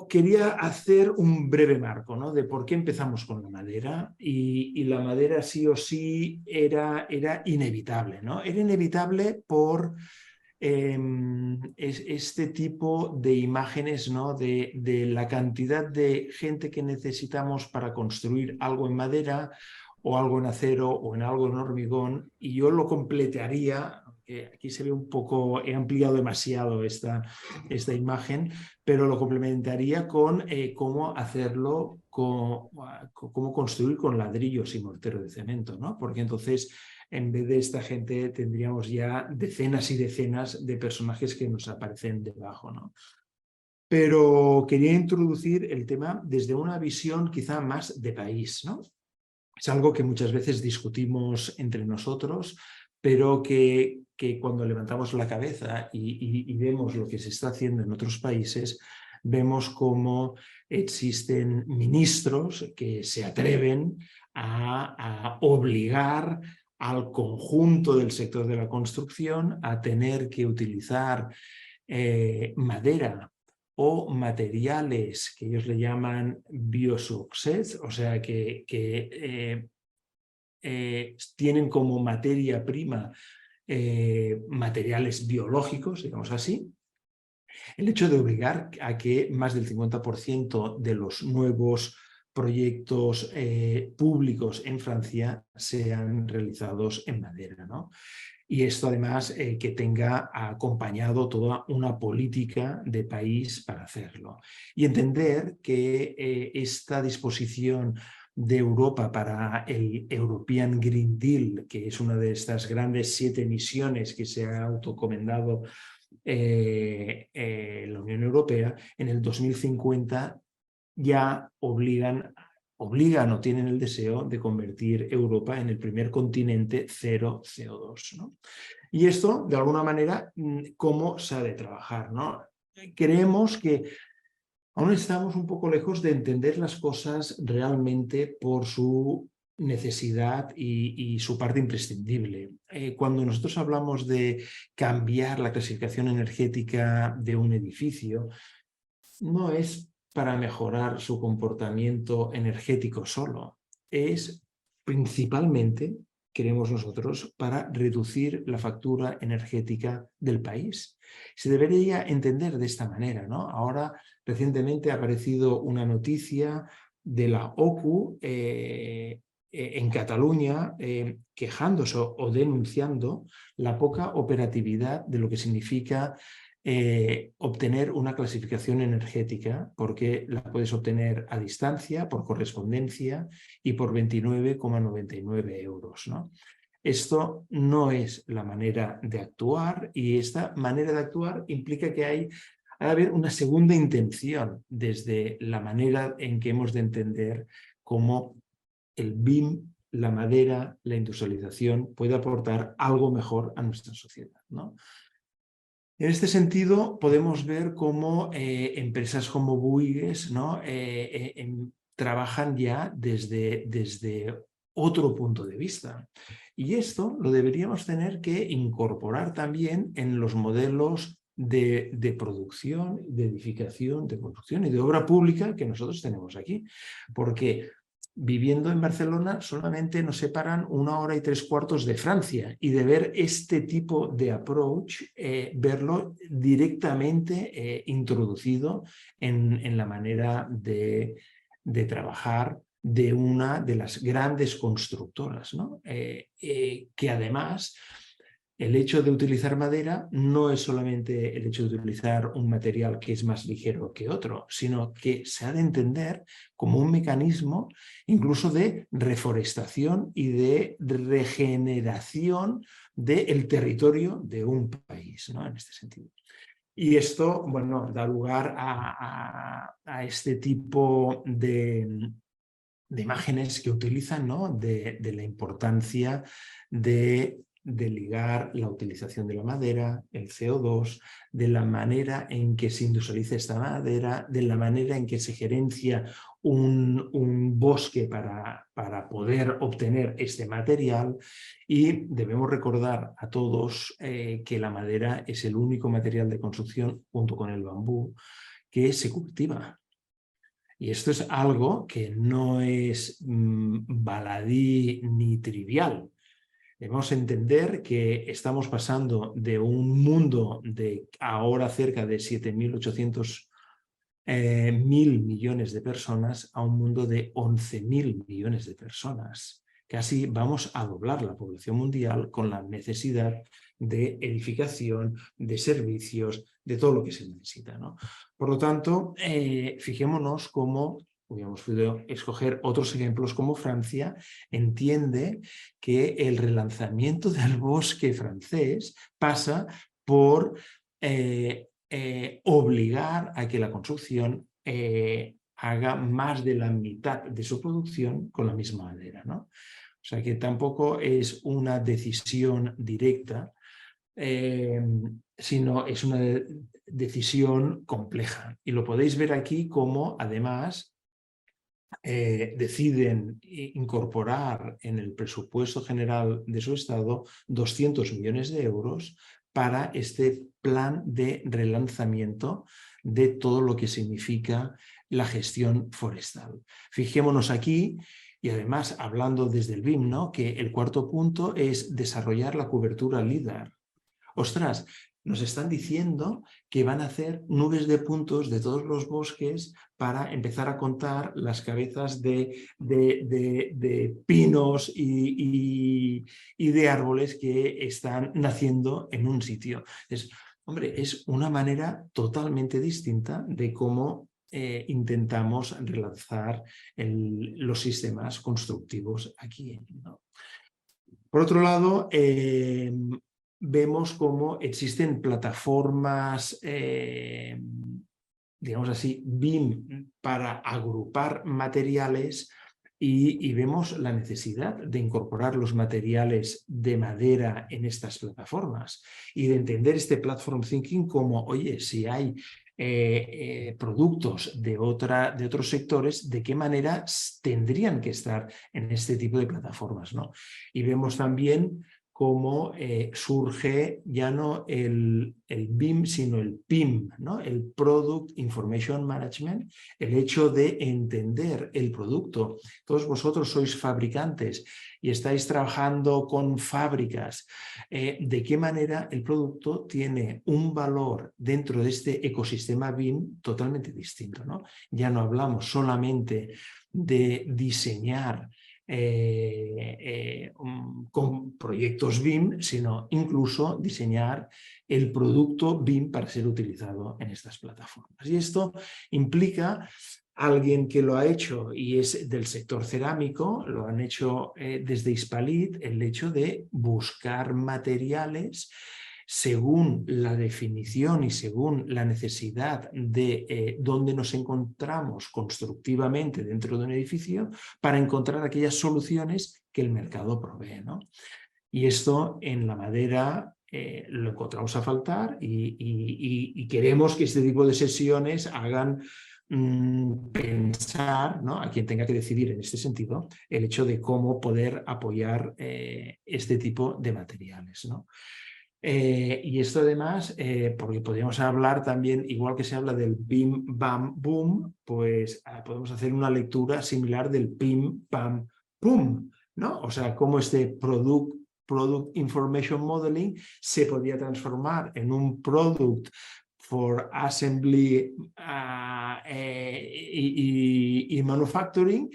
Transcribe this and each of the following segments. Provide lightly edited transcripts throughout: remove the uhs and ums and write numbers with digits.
Quería hacer un breve marco, ¿no? De por qué empezamos con la madera y la madera sí o sí era inevitable, ¿no? Era inevitable por este tipo de imágenes, ¿no? De la cantidad de gente que necesitamos para construir algo en madera o algo en acero o en algo en hormigón, y yo lo completaría, aquí se ve un poco, he ampliado demasiado esta imagen, pero lo complementaría con cómo hacerlo, cómo construir con ladrillos y mortero de cemento, ¿no? Porque entonces, en vez de esta gente, tendríamos ya decenas y decenas de personajes que nos aparecen debajo, ¿no? Pero quería introducir el tema desde una visión quizá más de país, ¿no? Es algo que muchas veces discutimos entre nosotros, pero que cuando levantamos la cabeza y vemos lo que se está haciendo en otros países, vemos cómo existen ministros que se atreven a obligar al conjunto del sector de la construcción a tener que utilizar madera o materiales que ellos le llaman biosuccess, o sea, tienen como materia prima materiales biológicos, digamos así. El hecho de obligar a que más del 50% de los nuevos proyectos públicos en Francia sean realizados en madera, ¿no? Y esto además que tenga acompañado toda una política de país para hacerlo. Y entender que esta disposición de Europa para el European Green Deal, que es una de estas grandes 7 misiones que se ha autocomendado la Unión Europea, en el 2050 ya obligan o tienen el deseo de convertir Europa en el primer continente cero CO2, ¿no? Y esto, de alguna manera, ¿cómo se ha de trabajar, ¿no? Creemos que aún estamos un poco lejos de entender las cosas realmente por su necesidad y su parte imprescindible. Cuando nosotros hablamos de cambiar la clasificación energética de un edificio, no es para mejorar su comportamiento energético solo, es principalmente, queremos nosotros, para reducir la factura energética del país. Se debería entender de esta manera, ¿no? Ahora, recientemente ha aparecido una noticia de la OCU en Cataluña quejándose o denunciando la poca operatividad de lo que significa obtener una clasificación energética, porque la puedes obtener a distancia, por correspondencia y por 29,99 euros, ¿no? Esto no es la manera de actuar, y esta manera de actuar implica que ha de haber una segunda intención desde la manera en que hemos de entender cómo el BIM, la madera, la industrialización puede aportar algo mejor a nuestra sociedad, ¿no? En este sentido, podemos ver cómo empresas como Bouygues, ¿no? Trabajan ya desde otro punto de vista. Y esto lo deberíamos tener que incorporar también en los modelos de producción, de edificación, de construcción y de obra pública que nosotros tenemos aquí. Porque viviendo en Barcelona solamente nos separan 1 hora y 3/4 de Francia, y de ver este tipo de approach, verlo directamente introducido en la manera de trabajar de una de las grandes constructoras, ¿no? Que además el hecho de utilizar madera no es solamente el hecho de utilizar un material que es más ligero que otro, sino que se ha de entender como un mecanismo incluso de reforestación y de regeneración del territorio de un país, ¿no? En este sentido. Y esto, bueno, da lugar a este tipo de imágenes que utilizan, ¿no? De la importancia de ligar la utilización de la madera, el CO2, de la manera en que se industrializa esta madera, de la manera en que se gerencia un bosque para poder obtener este material. Y debemos recordar a todos que la madera es el único material de construcción, junto con el bambú, que se cultiva. Y esto es algo que no es baladí ni trivial. Debemos entender que estamos pasando de un mundo de ahora cerca de 7.800 mil millones de personas a un mundo de 11.000 millones de personas. Casi vamos a doblar la población mundial con la necesidad de edificación, de servicios, de todo lo que se necesita, ¿no? Por lo tanto, fijémonos cómo, hubiéramos podido escoger otros ejemplos, como Francia entiende que el relanzamiento del bosque francés pasa por obligar a que la construcción haga más de la mitad de su producción con la misma madera, ¿no? O sea que tampoco es una decisión directa, sino es una decisión compleja. Y lo podéis ver aquí como, además, deciden incorporar en el presupuesto general de su Estado 200 millones de euros para este plan de relanzamiento de todo lo que significa la gestión forestal. Fijémonos aquí, y además hablando desde el BIM, ¿no?, que el cuarto punto es desarrollar la cobertura LIDAR. Ostras, nos están diciendo que van a hacer nubes de puntos de todos los bosques para empezar a contar las cabezas de pinos y de árboles que están naciendo en un sitio. Entonces, hombre, es una manera totalmente distinta de cómo intentamos relanzar los sistemas constructivos aquí, ¿no? Por otro lado, vemos cómo existen plataformas, digamos así, BIM para agrupar materiales y vemos la necesidad de incorporar los materiales de madera en estas plataformas y de entender este platform thinking como, oye, si hay productos de otros sectores, ¿de qué manera tendrían que estar en este tipo de plataformas, ¿no? Y vemos también cómo surge ya no el BIM, sino el PIM, ¿no? El Product Information Management, el hecho de entender el producto. Todos vosotros sois fabricantes y estáis trabajando con fábricas. ¿De qué manera el producto tiene un valor dentro de este ecosistema BIM totalmente distinto, ¿no? Ya no hablamos solamente de diseñar con proyectos BIM, sino incluso diseñar el producto BIM para ser utilizado en estas plataformas. Y esto implica alguien que lo ha hecho y es del sector cerámico, lo han hecho desde Hispalit, el hecho de buscar materiales según la definición y según la necesidad de dónde nos encontramos constructivamente dentro de un edificio para encontrar aquellas soluciones que el mercado provee, ¿no? Y esto en la madera lo encontramos a faltar y queremos que este tipo de sesiones hagan pensar, ¿no?, a quien tenga que decidir en este sentido el hecho de cómo poder apoyar este tipo de materiales, ¿no? Y esto además, porque podríamos hablar también, igual que se habla del BIM, BAM, BOOM, pues podemos hacer una lectura similar del PIM, PAM, PUM, ¿no? O sea, cómo este Product Information Modeling se podía transformar en un Product for Assembly y Manufacturing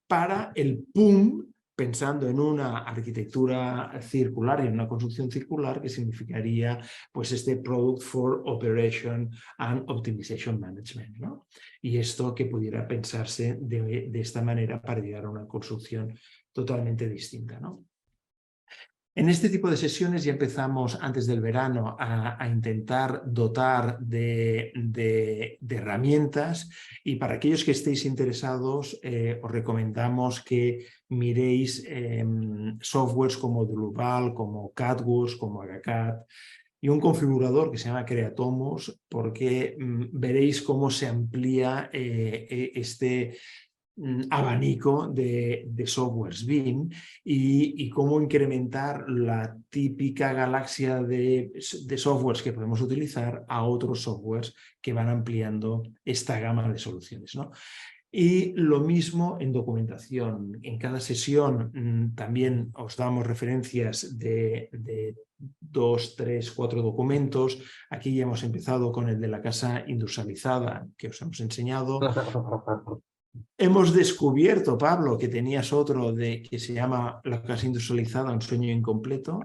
para el PUM, pensando en una arquitectura circular y en una construcción circular, que significaría pues este Product for Operation and Optimization Management, ¿no? Y esto que pudiera pensarse de esta manera para llegar a una construcción totalmente distinta, ¿no? En este tipo de sesiones ya empezamos antes del verano a intentar dotar de herramientas, y para aquellos que estéis interesados os recomendamos que miréis softwares como Drupal, como CADWORKS, como AgaCAD y un configurador que se llama Creatomos, porque veréis cómo se amplía este abanico de softwares BIM y cómo incrementar la típica galaxia de softwares que podemos utilizar a otros softwares que van ampliando esta gama de soluciones, ¿no? Y lo mismo en documentación. En cada sesión también os damos referencias de 2, 3, 4 documentos. Aquí ya hemos empezado con el de la casa industrializada que os hemos enseñado. Hemos descubierto, Pablo, que tenías otro que se llama La casa industrializada, un sueño incompleto.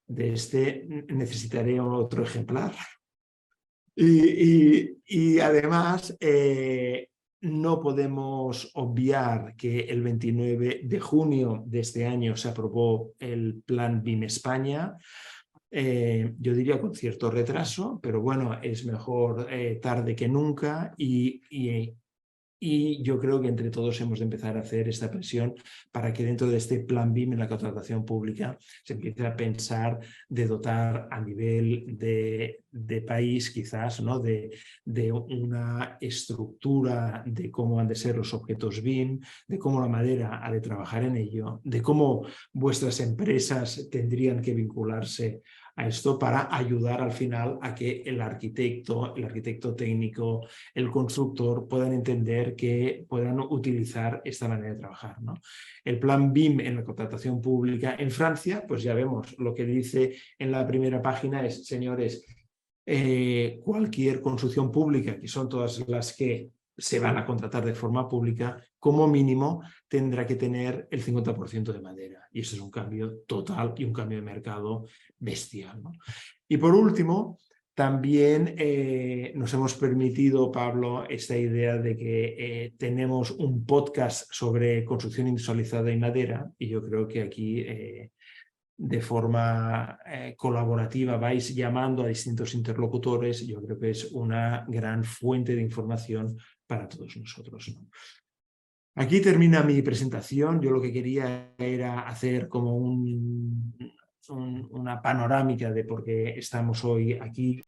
De este necesitaré otro ejemplar. Y además, no podemos obviar que el 29 de junio de este año se aprobó el Plan BIM España. Yo diría con cierto retraso, pero bueno, es mejor tarde que nunca y yo creo que entre todos hemos de empezar a hacer esta presión para que dentro de este plan BIM en la contratación pública se empiece a pensar de dotar a nivel de país quizás, ¿no? de una estructura de cómo han de ser los objetos BIM, de cómo la madera ha de trabajar en ello, de cómo vuestras empresas tendrían que vincularse a esto para ayudar al final a que el arquitecto técnico, el constructor puedan entender que puedan utilizar esta manera de trabajar, ¿no? El plan BIM en la contratación pública en Francia, pues ya vemos lo que dice en la primera página es, señores, cualquier construcción pública, que son todas las que se van a contratar de forma pública, como mínimo tendrá que tener el 50% de madera. Y eso es un cambio total y un cambio de mercado bestial, ¿no? Y por último, también nos hemos permitido, Pablo, esta idea de que tenemos un podcast sobre construcción industrializada y madera, y yo creo que aquí de forma colaborativa vais llamando a distintos interlocutores. Yo creo que es una gran fuente de información para todos nosotros, ¿no? Aquí termina mi presentación. Yo lo que quería era hacer como una panorámica de por qué estamos hoy aquí.